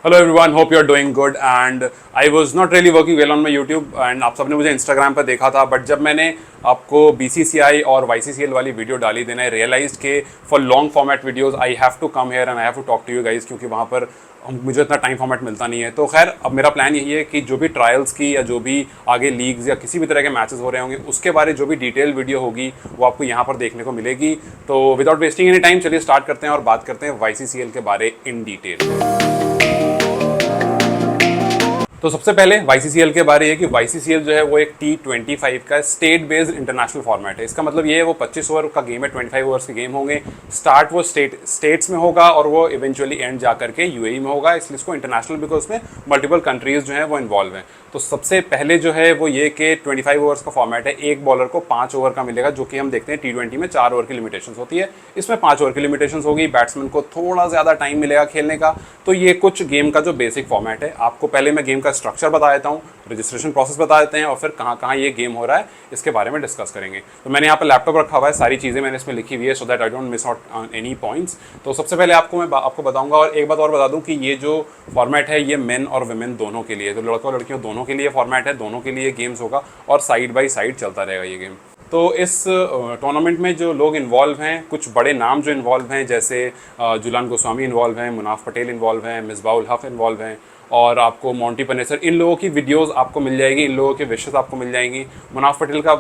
Hello everyone, hope you are doing good and I was not really working well on my YouTube and आप सबने मुझे Instagram पर देखा था, but जब मैंने आपको बीसीसीआई और वाईसीसीएल वाली वीडियो डाली देन आई रियलाइज्ड के for long format videos I have to come here and I have to talk to you guys, क्योंकि वहाँ पर मुझे इतना टाइम फॉर्मेट मिलता नहीं है। तो खैर, अब मेरा प्लान यही है कि जो भी ट्रायल्स की या जो भी आगे लीग्स या किसी भी तरह के मैचेस हो रहे होंगे उसके बारे जो भी डिटेल वीडियो होगी वो आपको यहाँ पर देखने को मिलेगी। तो विदाउट वेस्टिंग एनी टाइम चलिए स्टार्ट करते हैं और बात करते हैं वाईसीसीएल के बारे इन डिटेल। तो सबसे पहले वाईसीसीएल के बारे है कि वाईसीसीएल जो है वो एक T25 का स्टेट बेस्ड इंटरनेशनल फॉर्मेट है। इसका मतलब ये है वो 25 ओवर का गेम है, 25 ओवर्स के गेम होंगे। स्टार्ट वो स्टेट्स में होगा और वो इवेंचुअली एंड जा करके यूएई में होगा, इसलिए इसको इंटरनेशनल बिकॉज उसमें मल्टीपल कंट्रीज जो है वो इन्वॉल्व हैं। तो सबसे पहले जो है वो ये कि 25 ओवर्स का फॉर्मेट है। एक बॉलर को 5 ओवर का मिलेगा, जो कि हम देखते हैं T20 में 4 ओवर की लिमिटेशन होती है, इसमें 5 ओवर की लिमिटेशन होगी। बैट्समैन को थोड़ा ज़्यादा टाइम मिलेगा खेलने का। तो ये कुछ गेम का जो बेसिक फॉर्मेट है। आपको पहले मैं गेम का स्ट्रक्चर बता देता हूँ, रजिस्ट्रेशन प्रोसेस बता देते हैं और फिर कहाँ कहाँ ये गेम हो रहा है इसके बारे में डिस्कस करेंगे। तो मैंने यहाँ पर लैपटॉप रखा हुआ है, सारी चीज़ें मैंने इसमें लिखी हुई है so that I don't miss out any points. तो सबसे पहले मैं आपको बताऊंगा, और एक बात और बता दूं कि ये जो फॉर्मेट है ये मेन और वुमेन दोनों के लिए, तो लड़कों लड़कियों दोनों के लिए फॉर्मेट है, दोनों के लिए गेम्स होगा और साइड बाई साइड चलता रहेगा ये गेम। तो इस टूर्नामेंट में जो लोग इन्वॉल्व हैं, कुछ बड़े नाम जो इन्वॉल्व हैं, जैसे जुलान गोस्वामी इन्वॉल्व हैं, मुनाफ पटेल इन्वॉल्व हैं, मिसबाउल हक इन्वॉल्व हैं और आपको मॉन्टी पनेसर, इन लोगों की वीडियोस आपको मिल जाएगी, इन लोगों के विशेस आपको मिल जाएंगी। मुनाफ पटेल का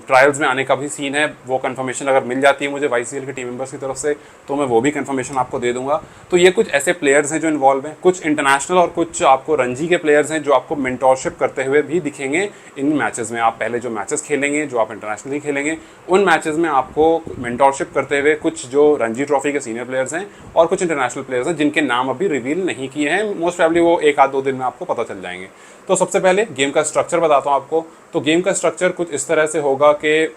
ट्रायल्स में आने का भी सीन है, वो कंफर्मेशन अगर मिल जाती है मुझे वाईसीसीएल के टीम मेंबर्स की तरफ से तो मैं वो भी कंफर्मेशन आपको दे दूंगा। तो ये कुछ ऐसे प्लेयर्स हैं जो इन्वॉल्व हैं, कुछ इंटरनेशनल और कुछ आपको रणजी के प्लेयर्स हैं जो आपको मेंटोरशिप करते हुए भी दिखेंगे इन मैचेस में। आप पहले जो मैचेस खेलेंगे, जो आप इंटरनेशनली खेलेंगे, उन मैचेस में आपको मेंटोरशिप करते हुए कुछ जो रणजी ट्रॉफी के सीनियर प्लेयर्स हैं और कुछ इंटरनेशनल प्लेयर्स हैं जिनके नाम अभी रिवील नहीं किए हैं। मोस्ट प्रोबेबली वो एक आध दो दिन में आपको पता चल जाएंगे। तो सबसे पहले गेम का स्ट्रक्चर बताता हूं आपको। तो गेम का स्ट्रक्चर कुछ इस तरह से होगा कि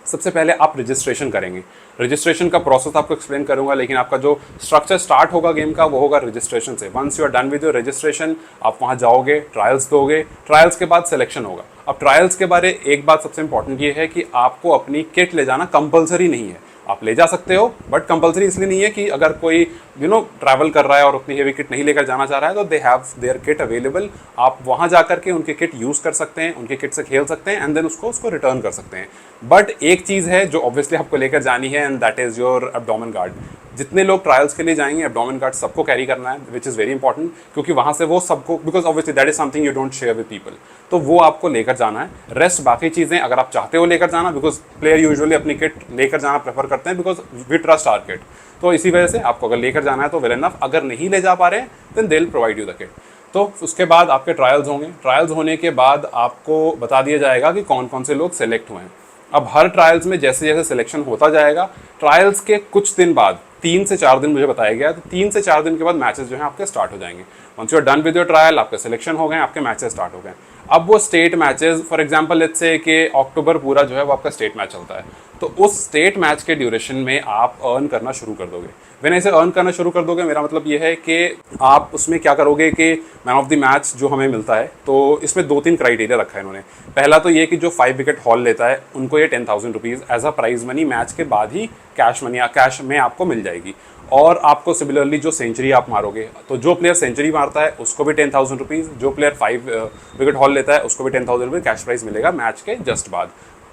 सबसे पहले आप रजिस्ट्रेशन करेंगे। रजिस्ट्रेशन का प्रोसेस आपको एक्सप्लेन करूंगा, लेकिन आपका जो स्ट्रक्चर स्टार्ट होगा गेम का वो होगा रजिस्ट्रेशन से। Once you are done with your registration, आप वहां जाओगे, ट्रायल्स दोगे, ट्रायल्स के बाद सिलेक्शन होगा। अब ट्रायल्स के बारे एक बात सबसे इंपॉर्टेंट ये है कि आपको अपनी किट ले जाना कंपलसरी नहीं है। आप ले जा सकते हो बट कंपलसरी इसलिए नहीं है कि अगर कोई ट्रैवल कर रहा है और उतनी हेवी किट नहीं लेकर जाना चाह रहा है तो they have their kit available. आप वहां जाकर के उनकी किट यूज़ कर सकते हैं, उनकी किट से खेल सकते हैं एंड देन उसको रिटर्न कर सकते हैं। बट एक चीज़ है जो ऑब्वियसली आपको लेकर जानी है and that is your abdomen guard. जितने लोग ट्रायल्स के लिए जाएंगे एब्डोमेन गार्ड सबको कैरी करना है, विच इज़ वेरी इंपॉर्टेंट, क्योंकि वहाँ से वो सबको, because obviously that is something you don't share with people, तो वो आपको लेकर जाना है। रेस्ट बाकी चीज़ें अगर आप चाहते हो लेकर जाना, बिकॉज प्लेयर यूजुअली अपनी किट लेकर जाना प्रेफर करते हैं because we trust our kit. तो इसी वजह से आपको अगर लेकर जाना है तो वेल इनफ, अगर नहीं ले जा पा रहे then they will provide you the kit. तो उसके बाद आपके ट्रायल्स होंगे। ट्रायल्स होने के बाद आपको बता दिया जाएगा कि कौन कौन से लोग सेलेक्ट हुए हैं। अब हर ट्रायल्स में जैसे जैसे सिलेक्शन होता जाएगा, ट्रायल्स के कुछ दिन बाद, 3 से 4 दिन मुझे बताया गया, तो 3 से 4 दिन के बाद मैचेस जो हैं आपके स्टार्ट हो जाएंगे। Once you are done with your trial, आपके सिलेक्शन हो गए, आपके मैचेस स्टार्ट हो गए। अब वो state matches, for example let's say कि अक्टूबर पूरा जो है वो आपका स्टेट मैच चलता है, तो उस स्टेट मैच के ड्यूरेशन में आप अर्न करना शुरू कर दोगे। व्हेन ऐसे अर्न करना शुरू कर दोगे, मेरा मतलब ये है कि आप उसमें क्या करोगे कि मैन ऑफ द मैच जो हमें मिलता है, तो इसमें 2-3 क्राइटेरिया रखा है इन्होंने। पहला तो ये कि जो 5 विकेट हॉल लेता है उनको ये 10,000 rupees as a prize money match के बाद ही कैश मनी या कैश में आपको मिल जाएगी। और आपको सिमिलरली जो सेंचुरी आप मारोगे, तो जो प्लेयर सेंचुरी मारता है उसको भी 10,000 रुपीज़, जो प्लेयर 5 विकेट हॉल लेता है उसको भी 10,000 रुपीज़ कैश प्राइज मिलेगा मैच के जस्ट बाद।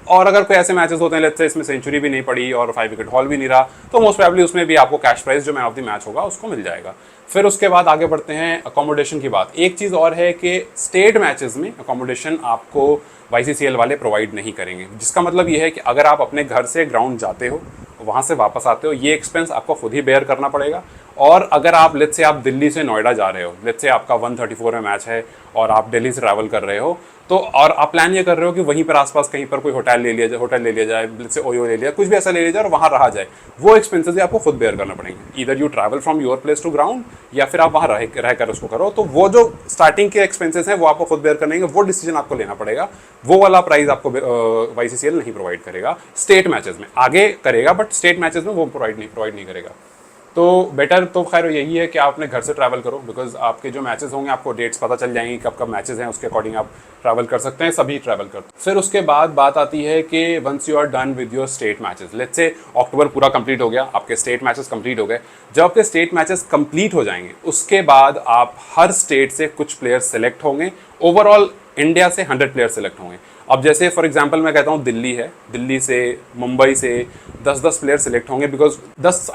और अगर कोई ऐसे मैचेस होते हैं लेट्स से इसमें सेंचुरी भी नहीं पड़ी और 5 विकेट हॉल भी नहीं रहा, तो मोस्ट प्रोबेबली उसमें भी आपको कैश प्राइज जो मैन ऑफ द मैच होगा उसको मिल जाएगा। फिर उसके बाद आगे बढ़ते हैं अकोमोडेशन की बात। एक चीज़ और है कि स्टेट मैचेस में अकोमोडेशन आपको वाईसीसीएल वाले प्रोवाइड नहीं करेंगे, जिसका मतलब ये है कि अगर आप अपने घर से ग्राउंड जाते हो, वहाँ से वापस आते हो, ये एक्सपेंस आपको खुद ही बेयर करना पड़ेगा। और अगर आप लेट्स से आप दिल्ली से नोएडा जा रहे हो, लेट्स से आपका 134 में मैच है और आप दिल्ली से ट्रैवल कर रहे हो, तो और आप प्लान ये कर रहे हो कि वहीं पर आसपास कहीं पर कोई होटल ले लिया जाए, लेट्स से ओयो ले लिया, कुछ भी ऐसा ले लिया जाए और वहाँ रहा जाए, वो एक्सपेंसेस भी आपको खुद बेयर करना पड़ेंगे। Either you travel from your place to ground या फिर आप वहाँ रह कर उसको करो। तो वो जो स्टार्टिंग के एक्सपेंसेस हैं वो आपको खुद बेयर करने, वो डिसीजन आपको लेना पड़ेगा। वो वाला प्राइस आपको वाईसीसीएल नहीं प्रोवाइड करेगा स्टेट मैचेस में, आगे करेगा बट स्टेट मैचेस में वो प्रोवाइड नहीं करेगा। तो बेटर तो खैर यही है कि आप अपने घर से ट्रैवल करो, बिकॉज आपके जो मैचेस होंगे आपको डेट्स पता चल जाएंगी कब कब मैचेस हैं, उसके अकॉर्डिंग आप ट्रैवल कर सकते हैं, सभी ट्रैवल करते हैं। फिर उसके बाद बात आती है कि once you are done with your state matches, let's say October पूरा कंप्लीट हो गया, आपके स्टेट मैचेस कंप्लीट हो गए। जब आपके स्टेट मैचेस कंप्लीट हो जाएंगे उसके बाद आप हर स्टेट से कुछ प्लेयर्स सेलेक्ट होंगे, ओवरऑल इंडिया से 100 प्लेयर सेलेक्ट होंगे। अब जैसे फॉर एग्जांपल मैं कहता हूँ दिल्ली है, दिल्ली से मुंबई से 10-10 प्लेयर सेलेक्ट होंगे, बिकॉज 10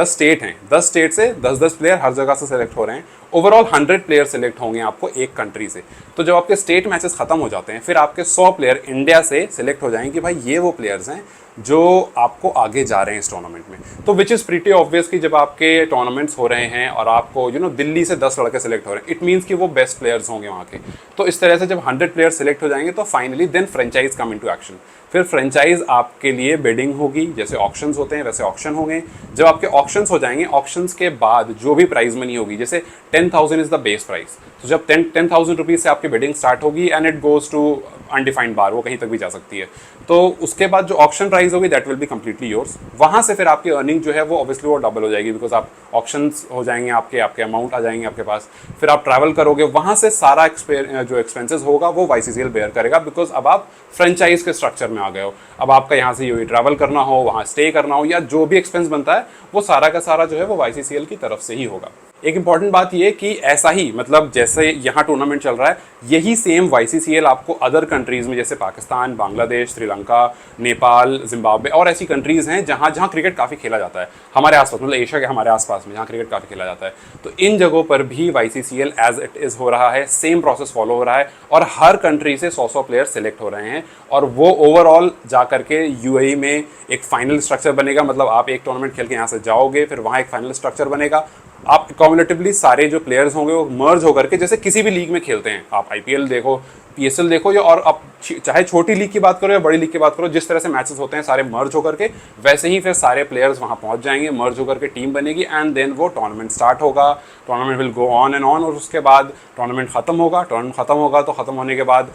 स्टेट हैं, 10 स्टेट से 10-10 प्लेयर हर जगह से सेलेक्ट हो रहे हैं, ओवरऑल 100 प्लेयर सेलेक्ट होंगे आपको एक कंट्री से। तो जब आपके स्टेट मैचेस खत्म हो जाते हैं फिर आपके 100 प्लेयर इंडिया से सेलेक्ट हो जाएंगे कि भाई ये वो प्लेयर्स हैं जो आपको आगे जा रहे हैं इस टूर्नामेंट में। तो विच इज़ प्रीटी ऑब्वियस कि जब आपके टूर्नामेंट्स हो रहे हैं और आपको दिल्ली से 10 लड़के सेलेक्ट हो रहे हैं, इट मीन्स कि वो बेस्ट प्लेयर्स होंगे वहाँ के। तो इस तरह से जब 100 प्लेयर्स सेलेक्ट हो जाएंगे तो finally then franchise come into action. फिर फ्रेंचाइज आपके लिए बिडिंग होगी, जैसे ऑक्शंस होते हैं वैसे ऑक्शन होंगे। जब आपके ऑक्शंस हो जाएंगे, ऑक्शंस के बाद जो भी प्राइज मनी होगी, जैसे 10,000 इज द बेस प्राइस, तो जब 10,000 रुपीज़ से आपकी बिडिंग स्टार्ट होगी and it goes to undefined बार, वो कहीं तक भी जा सकती है। तो उसके बाद जो ऑक्शन प्राइस होगी that will be completely yours. वहाँ से फिर आपकी अर्निंग जो है वो ऑब्वियसली वो डबल हो जाएगी, बिकॉज आप ऑक्शंस हो जाएंगे, आपके अमाउंट आ जाएंगे आपके पास। फिर आप ट्रैवल करोगे, वहाँ से सारा जो एक्सपेंसेस होगा वो YCCL बेयर करेगा, बिकॉज अब आप फ्रेंचाइज के स्ट्रक्चर में आ गए हो। अब आपका यहाँ से ये ट्रैवल करना हो, वहाँ स्टे करना हो, या जो भी एक्सपेंस बनता है वो सारा का सारा जो है वो YCCL की तरफ से ही होगा। एक इंपॉर्टेंट बात ये कि ऐसा ही मतलब जैसे यहाँ टूर्नामेंट चल रहा है, यही सेम YCCL आपको अदर कंट्रीज़ में जैसे पाकिस्तान, बांग्लादेश, श्रीलंका, नेपाल, जिम्बाब्वे और ऐसी कंट्रीज़ हैं जहाँ जहाँ क्रिकेट काफ़ी खेला जाता है हमारे आसपास, मतलब एशिया के हमारे आसपास में जहाँ क्रिकेट काफ़ी खेला जाता है। तो इन जगहों पर भी YCCL एज इट इज़ हो रहा है, सेम प्रोसेस फॉलो हो रहा है और हर कंट्री से 100-100 प्लेयर सेलेक्ट हो रहे हैं और वो ओवरऑल जा करके UAE में एक फाइनल स्ट्रक्चर बनेगा। मतलब आप एक टूर्नामेंट खेल के यहाँ से जाओगे, फिर वहाँ एक फाइनल स्ट्रक्चर बनेगा, आप कम्युलेटिवली सारे जो प्लेयर्स होंगे वो मर्ज होकर के, जैसे किसी भी लीग में खेलते हैं, आप IPL देखो, PSL देखो, या और आप चाहे छोटी लीग की बात करो या बड़ी लीग की बात करो, जिस तरह से मैचेस होते हैं सारे मर्ज होकर के, वैसे ही फिर सारे प्लेयर्स वहाँ पहुँच जाएंगे, मर्ज होकर के टीम बनेगी एंड देन वो टूर्नामेंट स्टार्ट होगा। Tournament will go on and on और उसके बाद टूर्नामेंट खत्म होगा। टूर्नामेंट खत्म होगा तो खत्म होने के बाद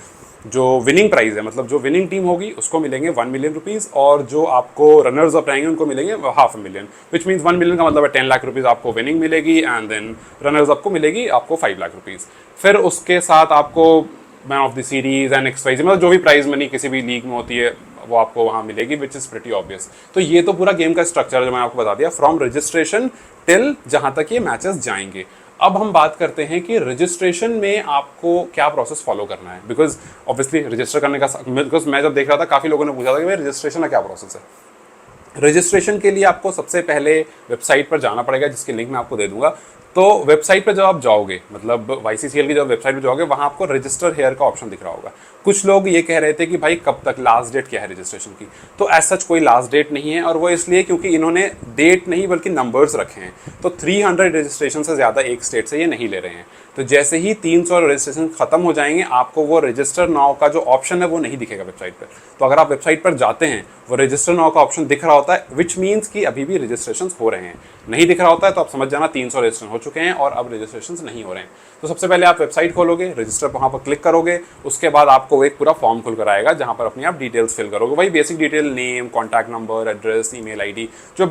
जो विनिंग प्राइस है, मतलब जो विनिंग टीम होगी उसको मिलेंगे 1 मिलियन रुपीज़ और जो आपको रनर्स अप रहेंगे उनको मिलेंगे 500,000, विच मीन्स 1 मिलियन का मतलब है 10 लाख रुपीज़ आपको विनिंग मिलेगी एंड देन रनर्स अप को मिलेगी आपको 5 लाख रुपीज़। फिर उसके साथ आपको man of the series and XYZ, मतलब जो भी प्राइज मनी किसी भी लीग में होती है वो आपको वहाँ मिलेगी, विच इज़ प्रिटी ऑब्वियस। तो ये तो पूरा गेम का स्ट्रक्चर है जो मैंने आपको बता दिया, फ्रॉम रजिस्ट्रेशन टिल जहाँ तक ये मैचेस जाएंगे। अब हम बात करते हैं कि रजिस्ट्रेशन में आपको क्या प्रोसेस फॉलो करना है, बिकॉज ऑब्वियसली रजिस्टर करने का, बिकॉज मैं जब देख रहा था काफ़ी लोगों ने पूछा था कि भाई रजिस्ट्रेशन का क्या प्रोसेस है। रजिस्ट्रेशन के लिए आपको सबसे पहले वेबसाइट पर जाना पड़ेगा, जिसकी लिंक मैं आपको दे दूंगा। तो वेबसाइट पर जब आप जाओगे, मतलब YCCL की जब वेबसाइट पर जाओगे, वहाँ आपको रजिस्टर हेयर का ऑप्शन दिख रहा होगा। कुछ लोग ये कह रहे थे कि भाई कब तक, लास्ट डेट क्या है रजिस्ट्रेशन की। तो एज सच कोई लास्ट डेट नहीं है, और वो इसलिए क्योंकि इन्होंने डेट नहीं बल्कि नंबर्स रखे हैं। तो 300 रजिस्ट्रेशन से ज़्यादा एक स्टेट से ये नहीं ले रहे हैं। तो जैसे ही 300 रजिस्ट्रेशन खत्म हो जाएंगे, आपको वो रजिस्टर नाउ का जो ऑप्शन है वो नहीं दिखेगा वेबसाइट पर। तो अगर आप वेबसाइट पर जाते हैं, वो रजिस्टर नाउ का ऑप्शन दिख रहा होता है, विच मीन्स कि अभी भी रजिस्ट्रेशन हो रहे हैं। नहीं दिख रहा होता है तो आप समझ जाना 300 रजिस्ट्रेशन हो चुके हैं और अब रजिस्ट्रेशन नहीं हो रहे हैं। तो सबसे पहले आप वेबसाइट खोलोगे, रजिस्टर वहाँ पर क्लिक करोगे, उसके बाद आपको एक पूरा फॉर्म खुल कर आएगा जहाँ पर अपनी आप डिटेल्स फिल करोगे। वही basic detail, name, contact number, address, email ID, जो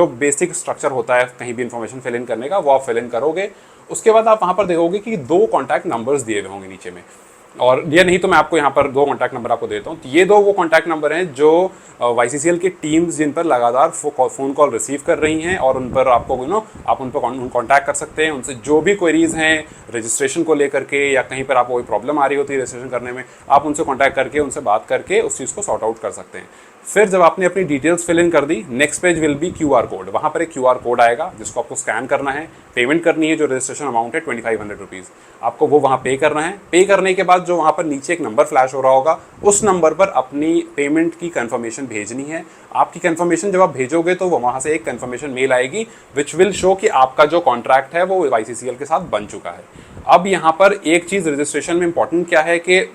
बेसिक स्ट्रक्चर होता है कहीं भी इन्फॉर्मेशन फिल इन करने का, वो आप फिल इन करोगे। उसके बाद आप वहाँ पर देखोगे कि 2 कॉन्टैक्ट नंबर्स दिए हुए होंगे नीचे में, और ये नहीं तो मैं आपको यहाँ पर 2 कॉन्टैक्ट नंबर आपको देता हूँ। तो ये 2 वो कॉन्टैक्ट नंबर हैं जो YCCL की टीम्स जिन पर लगातार फ़ोन कॉल रिसीव कर रही हैं, और उन पर आपको आप उन पर कॉन्टैक्ट कर सकते हैं। उनसे जो भी क्वेरीज़ हैं रजिस्ट्रेशन को लेकर के, या कहीं पर आपको कोई प्रॉब्लम आ रही होती है रजिस्ट्रेशन करने में, आप उनसे कॉन्टैक्ट करके उनसे बात करके उस चीज़ को सॉर्ट आउट कर सकते हैं। फिर जब आपने अपनी डिटेल्स फिल इन कर दी, next page will be QR code. वहाँ पर एक QR कोड आएगा जिसको आपको स्कैन करना है, पेमेंट करनी है। जो रजिस्ट्रेशन अमाउंट है 2500 रुपीज़, आपको वो वहाँ पे करना है। पे करने के बाद जो वहाँ पर नीचे एक नंबर फ्लैश हो रहा होगा, उस नंबर पर अपनी पेमेंट की कंफर्मेशन भेजनी है। आपकी कंफर्मेशन जब आप भेजोगे तो वो वहाँ से एक कंफर्मेशन मेल आएगी विच विल शो कि आपका जो कॉन्ट्रैक्ट है वो YCCL के साथ बन चुका है। अब यहाँ पर एक चीज़ रजिस्ट्रेशन में इंपॉर्टेंट क्या है कि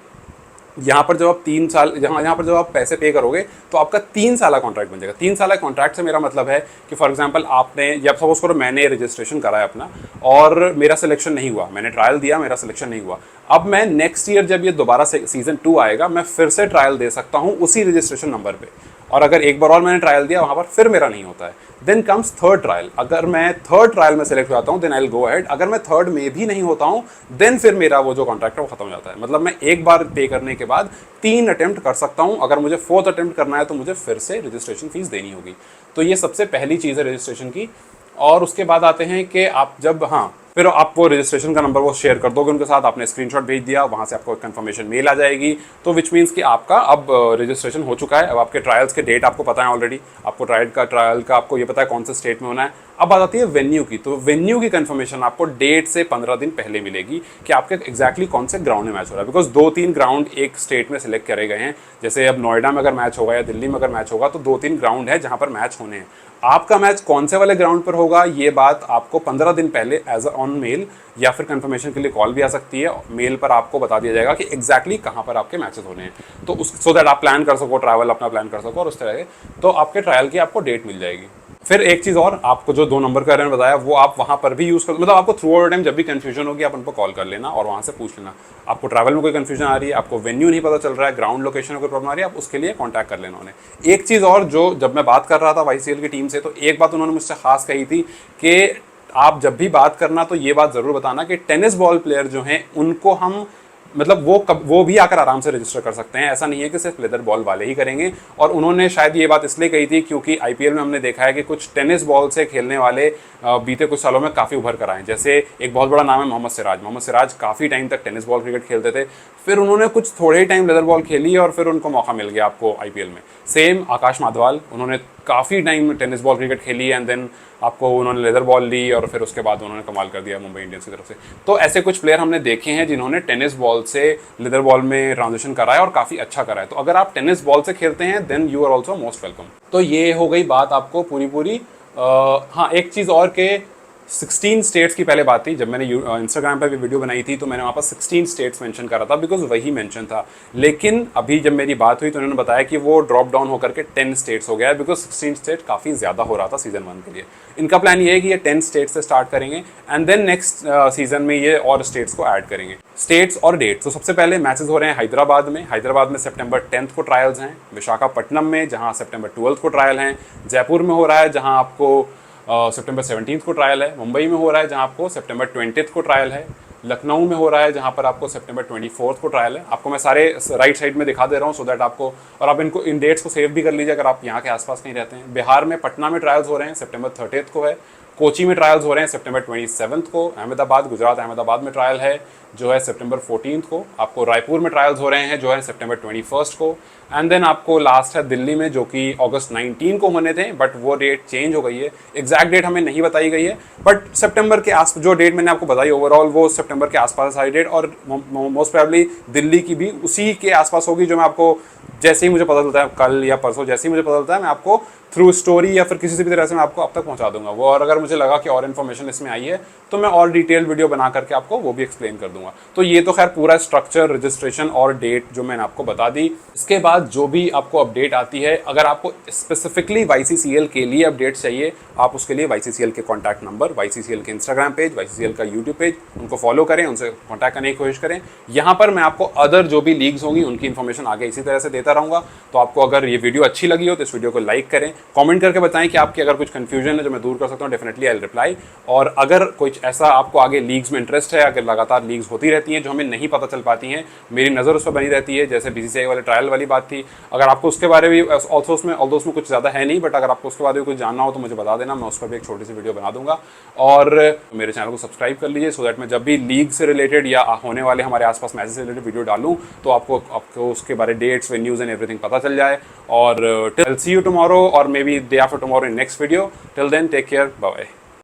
यहाँ पर जब आप 3 साल यहाँ पर जब आप पैसे पे करोगे तो आपका 3 साल का कॉन्ट्रैक्ट बन जाएगा। 3 साल का कॉन्ट्रैक्ट से मेरा मतलब है कि फॉर एग्जांपल आपने, या सपोज करो मैंने रजिस्ट्रेशन करा है अपना और मेरा सिलेक्शन नहीं हुआ, मैंने ट्रायल दिया, मेरा सिलेक्शन नहीं हुआ। अब मैं नेक्स्ट ईयर जब ये दोबारा से सीजन 2 आएगा, मैं फिर से ट्रायल दे सकता हूँ उसी रजिस्ट्रेशन नंबर पर। और अगर एक बार और मैंने ट्रायल दिया वहाँ पर फिर मेरा नहीं होता है, देन कम्स थर्ड ट्रायल। अगर मैं थर्ड ट्रायल में सेलेक्ट हो जाता हूँ then I will go ahead. अगर मैं थर्ड में भी नहीं होता हूँ देन फिर मेरा वो जो कॉन्ट्रैक्ट है वो खत्म हो जाता है। मतलब मैं एक बार पे करने के बाद 3 अटेम्प्ट कर सकता हूँ। अगर मुझे 4th अटेम्प्ट करना है तो मुझे फिर से रजिस्ट्रेशन फीस देनी होगी। तो ये सबसे पहली चीज़ है रजिस्ट्रेशन की। और उसके बाद आते हैं कि आप जब फिर आप वो रजिस्ट्रेशन का नंबर वो शेयर कर दोगे उनके साथ, आपने स्क्रीनशॉट भेज दिया, वहाँ से आपको कंफर्मेशन मेल आ जाएगी। तो विच मीन्स कि आपका अब रजिस्ट्रेशन हो चुका है। अब आपके ट्रायल्स के डेट आपको पता है ऑलरेडी, आपको ट्रायल का आपको ये पता है कौन से स्टेट में होना है। अब बात आती है वेन्यू की। तो वेन्यू की कंफर्मेशन आपको डेट से 15 दिन पहले मिलेगी कि आपके एग्जैक्टली कौन से ग्राउंड में मैच हो रहा है। बिकॉज 2-3 ग्राउंड एक स्टेट में सिलेक्ट करे गए हैं। जैसे अब नोएडा में अगर मैच होगा या दिल्ली में अगर मैच होगा तो 2-3 ग्राउंड है जहाँ पर मैच होने हैं। आपका मैच कौन से वाले ग्राउंड पर होगा ये बात आपको 15 दिन पहले एज ऑन मेल या फिर कंफर्मेशन के लिए कॉल भी आ सकती है, मेल पर आपको बता दिया जाएगा कि एग्जैक्टली कहाँ पर आपके मैचेस होने हैं। तो उस सो दैट आप प्लान कर सको, ट्रैवल अपना प्लान कर सको और उस तरह के तो आपके ट्रायल की आपको डेट मिल जाएगी। फिर एक चीज़ और, आपको जो 2 नंबर का मैंने बताया वो आप वहाँ पर भी यूज़ कर, मतलब आपको थ्रू आउट टाइम जब भी कंफ्यूजन होगी आप उनको कॉल कर लेना और वहाँ से पूछ लेना। आपको ट्रैवल में कोई कंफ्यूजन आ रही है, आपको वेन्यू नहीं पता चल रहा है, ग्राउंड लोकेशन में कोई प्रॉब्लम आ रही है, आप उसके लिए कॉन्टैक्ट कर लेना उन्हें। एक चीज़ और, जो जब मैं बात कर रहा था वाईसीएल की टीम से तो एक बात उन्होंने मुझसे खास कही थी कि आप जब भी बात करना तो ये बात ज़रूर बताना कि टेनिस बॉल प्लेयर जो हैं उनको हम मतलब वो भी आकर आराम से रजिस्टर कर सकते हैं। ऐसा नहीं है कि सिर्फ लेदर बॉल वाले ही करेंगे। और उन्होंने शायद ये बात इसलिए कही थी क्योंकि आईपीएल में हमने देखा है कि कुछ टेनिस बॉल से खेलने वाले बीते कुछ सालों में काफ़ी उभर कर आए हैं। जैसे एक बहुत बड़ा नाम है मोहम्मद सिराज काफ़ी टाइम तक टेनिस बॉल क्रिकेट खेलते थे, फिर उन्होंने कुछ थोड़े ही टाइम लेदर बॉल खेली और फिर उनको मौका मिल गया आपको आईपीएल में। सेम आकाश माधवाल, उन्होंने काफ़ी टाइम टेनिस बॉल क्रिकेट खेली एंड देन आपको उन्होंने लेदर बॉल ली और फिर उसके बाद उन्होंने कमाल कर दिया मुंबई इंडियंस की तरफ से। तो ऐसे कुछ प्लेयर हमने देखे हैं जिन्होंने टेनिस बॉल से लेदर बॉल में ट्रांजिशन करा है और काफ़ी अच्छा करा है। तो अगर आप टेनिस बॉल से खेलते हैं then you are also most welcome. तो ये हो गई बात आपको पूरी। हाँ, एक चीज़ और के 16 स्टेट्स की पहले बात थी। जब मैंने इंस्टाग्राम पर भी वीडियो बनाई थी तो मैंने वहाँ पर 16 स्टेट्स मेंशन करा था बिकॉज वही मेंशन था। लेकिन अभी जब मेरी बात हुई तो उन्होंने बताया कि वो ड्रॉप डाउन होकर के 10 स्टेट्स हो गया है बिकॉज 16 स्टेट काफ़ी ज़्यादा हो रहा था सीजन 1 के लिए। इनका प्लान ये है कि ये 10 स्टेट से स्टार्ट करेंगे एंड देन नेक्स्ट सीजन में ये और स्टेट्स को ऐड करेंगे। स्टेट्स और डेट्स, तो सबसे पहले मैचेस हो रहे हैं हैदराबाद में सितंबर 10 को ट्रायल्स हैं, विशाखापट्टनम में जहाँ सितंबर 12 को ट्रायल हैं, जयपुर में हो रहा है जहाँ आपको सितंबर 17 को ट्रायल है, मुंबई में हो रहा है जहाँ आपको सितंबर 20 को ट्रायल है, लखनऊ में हो रहा है जहाँ पर आपको सितंबर 24 को ट्रायल है। आपको मैं सारे राइट साइड में दिखा दे रहा हूँ सो दैट आपको, और आप इनको इन डेट्स को सेव भी कर लीजिए अगर आप यहाँ के आसपास कहीं रहते हैं। बिहार में पटना में ट्रायल्स हो रहे हैं सितंबर 30 को है, कोची में ट्रायल्स हो रहे हैं सितंबर 27 को, अहमदाबाद में ट्रायल है जो है सितंबर 14 को, आपको रायपुर में ट्रायल्स हो रहे हैं जो है सितंबर 21 को, एंड देन आपको लास्ट है दिल्ली में जो कि अगस्त 19 को होने थे बट वो डेट चेंज हो गई है। एग्जैक्ट डेट हमें नहीं बताई गई है बट सितंबर के आस जो डेट मैंने आपको बताई ओवरऑल वो सितंबर के आसपास सारी डेट, और मोस्ट प्रोबेबली दिल्ली की भी उसी के आसपास होगी। जो मैं आपको जैसे ही मुझे पता चलता है कल या परसों जैसे ही मुझे पता चलता है मैं आपको थ्रू स्टोरी या फिर किसी से भी तरह से मैं आपको अब तक पहुंचा दूंगा वो, और अगर मुझे लगा कि और इन्फॉर्मेशन इसमें आई है तो मैं और डिटेल वीडियो बना करके आपको वो भी एक्सप्लेन कर दूंगा। तो ये तो खैर पूरा स्ट्रक्चर, रजिस्ट्रेशन और डेट जो मैंने आपको बता दी। इसके बाद जो भी आपको अपडेट आती है, अगर आपको स्पेसिफिकली वाईसीसीएल के लिए अपडेट चाहिए आप उसके लिए वाईसीसीएल के कॉन्टैक्ट नंबर, वाईसीसीएल के इंस्टाग्राम पेज, वाईसीसीएल का यूट्यूब पेज, उनको फॉलो करें, उनसे कॉन्टैक्ट करने की कोशिश करें। यहाँ पर मैं आपको अदर जो भी लीग्स होंगी उनकी इन्फॉर्मेशन आगे इसी तरह से देता रहूँगा। तो आपको अगर ये वीडियो अच्छी लगी हो तो इस वीडियो को लाइक करें, कमेंट करके बताएं कि आपकी अगर कुछ कंफ्यूजन है जो मैं दूर कर सकता हूँ, डेफिनेटली आई विल रिप्लाई। और अगर कुछ ऐसा आपको आगे लीग्स में इंटरेस्ट है, अगर लगातार लीग्स होती रहती हैं जो हमें नहीं पता चल पाती हैं, मेरी नज़र उस पर बनी रहती है, जैसे बीसीसीआई वाले ट्रायल वाली बात थी, अगर आपको उसके बारे में ऑल्सो उसमें कुछ ज़्यादा है नहीं बट अगर आपको उसके बारे में कुछ जानना हो तो मुझे बता देना, मैं उस पर भी एक छोटी सी वीडियो बना दूंगा। और मेरे चैनल को सब्सक्राइब कर लीजिए सो दैट मैं जब भी लीग से रिलेटेड या होने वाले हमारे आसपास मैचेस से रिलेटेड वीडियो डालूँ तो आपको उसके बारे डेट्स, वेन्यूज़ एंड एवरीथिंग पता चल जाए। और टिल सी यू टुमारो और maybe day after tomorrow in next video. Till then take care, bye bye.